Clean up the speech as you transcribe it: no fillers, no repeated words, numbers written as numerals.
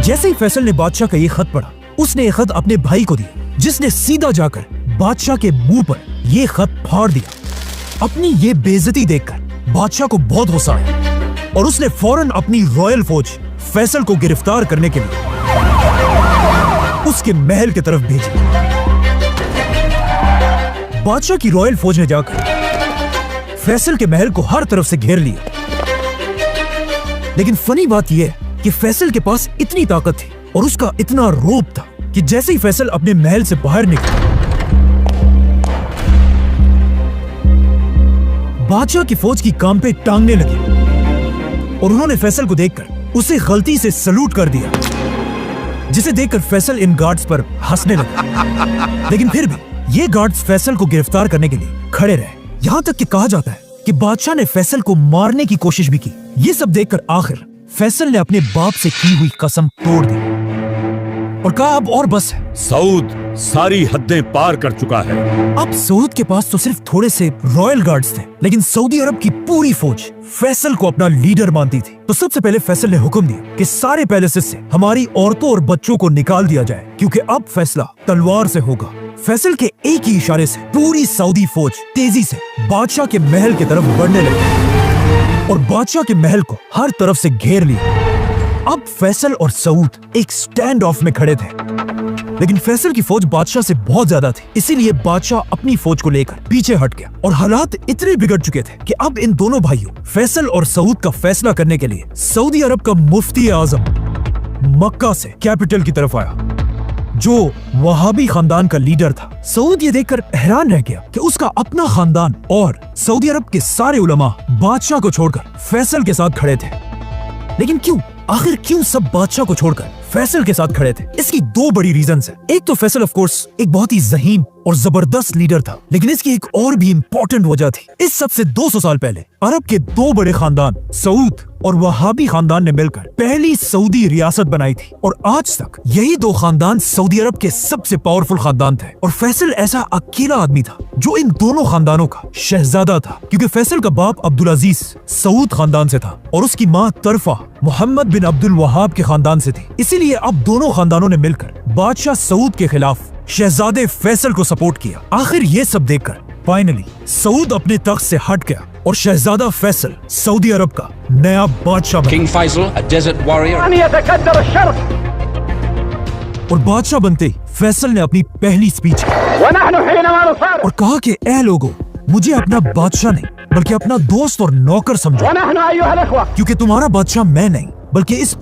جیسے ہی فیصل نے بادشاہ کا یہ خط پڑھا، اس نے یہ خط اپنے بھائی کو دیا، جس نے سیدھا جا کر بادشاہ کے منہ پر یہ خط پھاڑ دیا۔ اپنی یہ بے عزتی دیکھ کر بادشاہ کو بہت غصہ آیا اور اس نے فوراً اپنی رائل فوج فیصل کو گرفتار کرنے کے لیے اس کے محل کی طرف بھیجی۔ بادشاہ کی رائل فوج نے جا کر فیصل کے محل کو ہر طرف سے گھیر لیا، لیکن فنی بات یہ ہے کہ فیصل کے پاس اتنی طاقت تھی اور اس کا اتنا روب تھا کہ جیسے ہی فیصل اپنے محل سے باہر نکلا، بادشاہ کی فوج کی کام پہ ٹانگنے لگی اور انہوں نے فیصل کو دیکھ کر اسے غلطی سے سلوٹ کر دیا، جسے دیکھ کر فیصل ان گارڈز پر ہنسنے لگا۔ لیکن پھر بھی یہ گارڈز فیصل کو گرفتار کرنے کے لیے کھڑے رہے، یہاں تک کہ کہا جاتا ہے کہ بادشاہ نے فیصل کو مارنے کی کوشش بھی کی۔ یہ سب دیکھ کر آخر فیصل نے اپنے باپ سے کی ہوئی قسم توڑ دی اور کہا اب اور بس ہے، سعود ساری حدیں پار کر چکا ہے۔ اب سعود کے پاس تو صرف تھوڑے سے رائل گارڈز تھے، لیکن سعودی عرب کی پوری فوج فیصل کو اپنا لیڈر مانتی تھی۔ تو سب سے پہلے فیصل نے حکم دیا کہ سارے پیلسز سے ہماری عورتوں اور بچوں کو نکال دیا جائے، کیونکہ اب فیصلہ تلوار سے ہوگا۔ فیصل کے ایک ہی اشارے سے پوری سعودی فوج تیزی سے بادشاہ کے محل کی طرف بڑھنے لگی اور بادشاہ کے محل کو ہر طرف سے گھیر لیا۔ اب فیصل اور سعود ایک سٹینڈ آف میں کھڑے تھے، لیکن فیصل کی فوج بادشاہ سے بہت زیادہ تھی، اسی لیے بادشاہ اپنی فوج کو لے کر پیچھے ہٹ گیا اور حالات اتنے بگڑ چکے تھے کہ اب ان دونوں بھائیوں فیصل اور سعود کا فیصلہ کرنے کے لیے سعودی عرب کا مفتی اعظم مکہ سے کیپٹل کی طرف آیا، جو وہابی خاندان کا لیڈر تھا۔ سعود یہ دیکھ کر حیران رہ گیا کہ اس کا اپنا خاندان اور سعودی عرب کے سارے علماء بادشاہ کو چھوڑ کر فیصل کے ساتھ کھڑے تھے۔ لیکن کیوں؟ آخر کیوں سب بادشاہ کو چھوڑ کر فیصل کے ساتھ کھڑے تھے؟ اس کی دو بڑی ریزنز ہیں۔ ایک تو فیصل آف کورس ایک بہت ہی ذہین اور زبردست لیڈر تھا، لیکن اس کی ایک اور بھی امپورٹنٹ وجہ تھی۔ اس سب سے 200 سال پہلے عرب کے دو بڑے خاندان سعود اور وہابی خاندان نے مل کر پہلی سعودی ریاست بنائی تھی، اور آج تک یہی دو خاندان سعودی عرب کے سب سے پاورفل خاندان تھے، اور فیصل ایسا اکیلا آدمی تھا جو ان دونوں خاندانوں کا شہزادہ تھا، کیونکہ فیصل کا باپ عبدالعزیز سعود خاندان سے تھا اور اس کی ماں طرفہ محمد بن عبد الوہاب کے خاندان سے تھی۔ اسی لیے اب دونوں خاندانوں نے مل کر بادشاہ سعود کے خلاف شہزادے فیصل کو سپورٹ کیا۔ آخر یہ سب دیکھ کر فائنلی سعود اپنے تخت سے ہٹ گیا اور شہزادہ فیصل سعودی عرب کا نیا بادشاہ بنا۔ King Faisal, a desert warrior. اور بادشاہ بنتے ہی فیصل نے اپنی پہلی سپیچ اور کہا کہ اے لوگو، مجھے اپنا بادشاہ نہیں بلکہ اپنا دوست اور نوکر سمجھو، کیونکہ تمہارا بادشاہ میں نہیں بلکہ اس